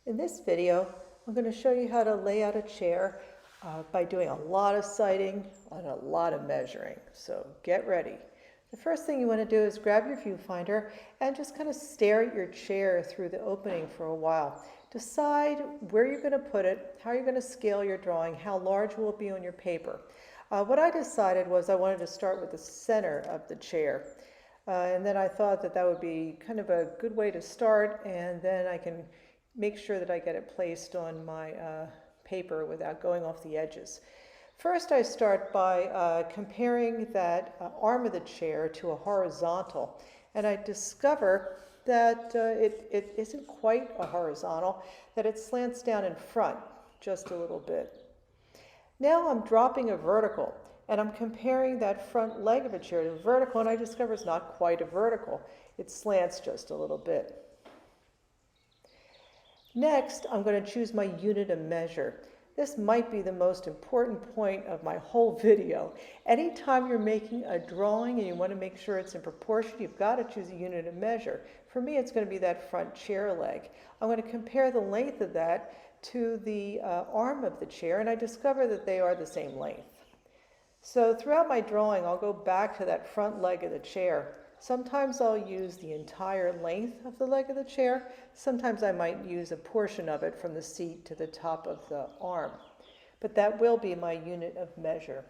In this video, I'm going to show you how to lay out a chair by doing a lot of sighting and a lot of measuring. So get ready. The first thing you want to do is grab your viewfinder and just kind of stare at your chair through the opening for a while. Decide where you're going to put it, how you're going to scale your drawing, how large will it be on your paper. What I decided was I wanted to start with the center of the chair. And then I thought that that would be kind of a good way to start, and then I can make sure that I get it placed on my paper without going off the edges. First, I start by comparing that arm of the chair to a horizontal, and I discover that it isn't quite a horizontal, that it slants down in front just a little bit. Now I'm dropping a vertical, and I'm comparing that front leg of a chair to a vertical, and I discover it's not quite a vertical. It slants just a little bit. Next, I'm going to choose my unit of measure. This might be the most important point of my whole video. Anytime you're making a drawing and you want to make sure it's in proportion, you've got to choose a unit of measure. For me, it's going to be that front chair leg. I'm going to compare the length of that to the arm of the chair, and I discover that they are the same length. So throughout my drawing, I'll go back to that front leg of the chair. Sometimes I'll use the entire length of the leg of the chair. Sometimes I might use a portion of it from the seat to the top of the arm. But that will be my unit of measure.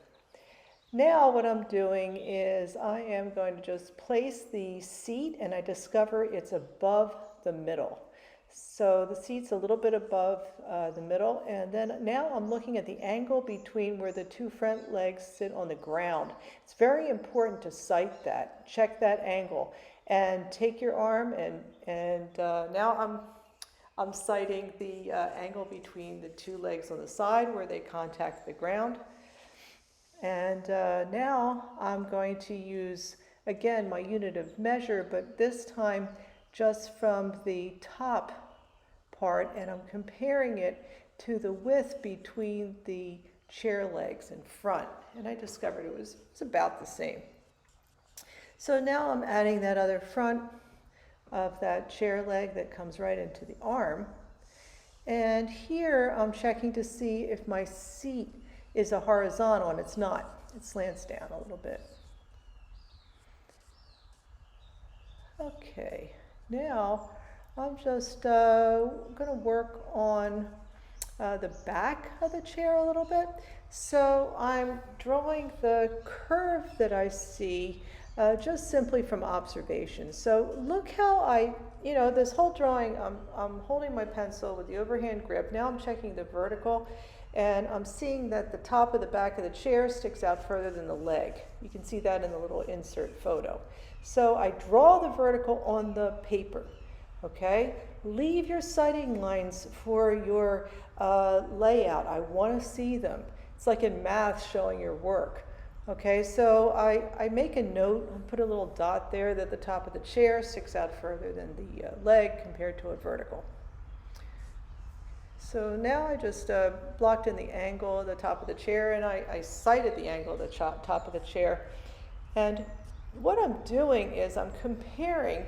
Now what I'm doing is I am going to just place the seat, and I discover it's above the middle. So the seat's a little bit above the middle, and then now I'm looking at the angle between where the two front legs sit on the ground. It's very important to sight that, check that angle, and take your arm and now I'm sighting the angle between the two legs on the side where they contact the ground. And now I'm going to use, again, my unit of measure, but this time just from the top part, and I'm comparing it to the width between the chair legs in front, and I discovered it was about the same. So now I'm adding that other front of that chair leg that comes right into the arm, and here I'm checking to see if my seat is a horizontal, and it's not. It slants down a little bit. Okay, now I'm just going to work on the back of the chair a little bit. So I'm drawing the curve that I see just simply from observation. So look how this whole drawing, I'm holding my pencil with the overhand grip. Now I'm checking the vertical, and I'm seeing that the top of the back of the chair sticks out further than the leg. You can see that in the little insert photo. So I draw the vertical on the paper. Okay, leave your sighting lines for your layout. I want to see them. It's like in math showing your work. Okay, so I make a note and put a little dot there that the top of the chair sticks out further than the leg compared to a vertical. So now I just blocked in the angle of the top of the chair, and I sighted the angle of the top of the chair. And what I'm doing is I'm comparing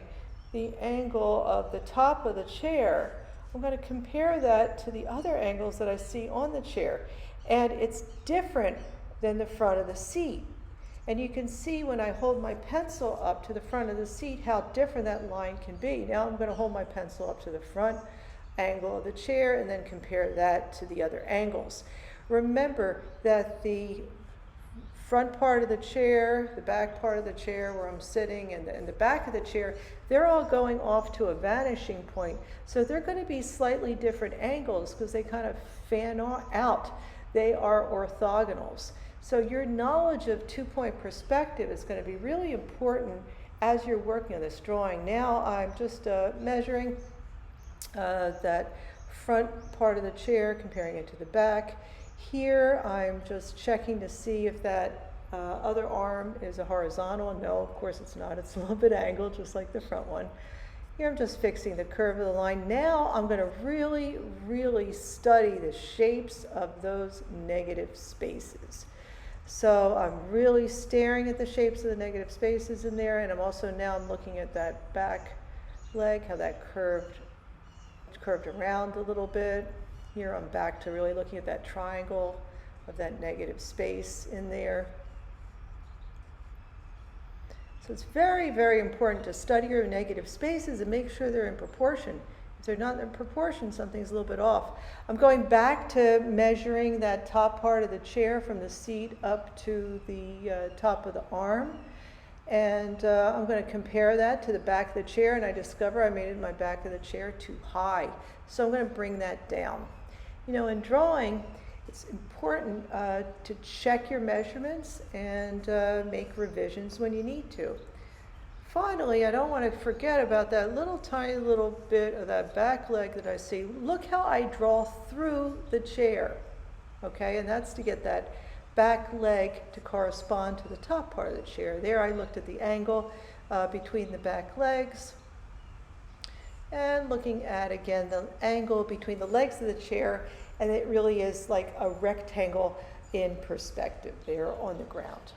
the angle of the top of the chair. I'm going to compare that to the other angles that I see on the chair, and it's different than the front of the seat. And you can see when I hold my pencil up to the front of the seat how different that line can be. Now I'm going to hold my pencil up to the front angle of the chair and then compare that to the other angles. Remember that the front part of the chair, the back part of the chair where I'm sitting, and the back of the chair, they're all going off to a vanishing point. So they're going to be slightly different angles because they kind of fan out. They are orthogonals. So your knowledge of two-point perspective is going to be really important as you're working on this drawing. Now I'm just measuring that front part of the chair, comparing it to the back. Here I'm just checking to see if that other arm is a horizontal. No, of course it's not. It's a little bit angled, just like the front one. Here I'm just fixing the curve of the line. Now I'm going to really, really study the shapes of those negative spaces. So I'm really staring at the shapes of the negative spaces in there, and I'm also now looking at that back leg, how that curved curved around a little bit. Here I'm back to really looking at that triangle of that negative space in there. So it's very, very important to study your negative spaces and make sure they're in proportion. If they're not in proportion, something's a little bit off. I'm going back to measuring that top part of the chair from the seat up to the top of the arm. And I'm going to compare that to the back of the chair, and I discover I made my back of the chair too high. So I'm going to bring that down. You know, in drawing, it's important to check your measurements and make revisions when you need to. Finally, I don't want to forget about that little tiny little bit of that back leg that I see. Look how I draw through the chair, okay? And that's to get that back leg to correspond to the top part of the chair. There I looked at the angle between the back legs, and looking at, again, the angle between the legs of the chair, and it really is like a rectangle in perspective there on the ground.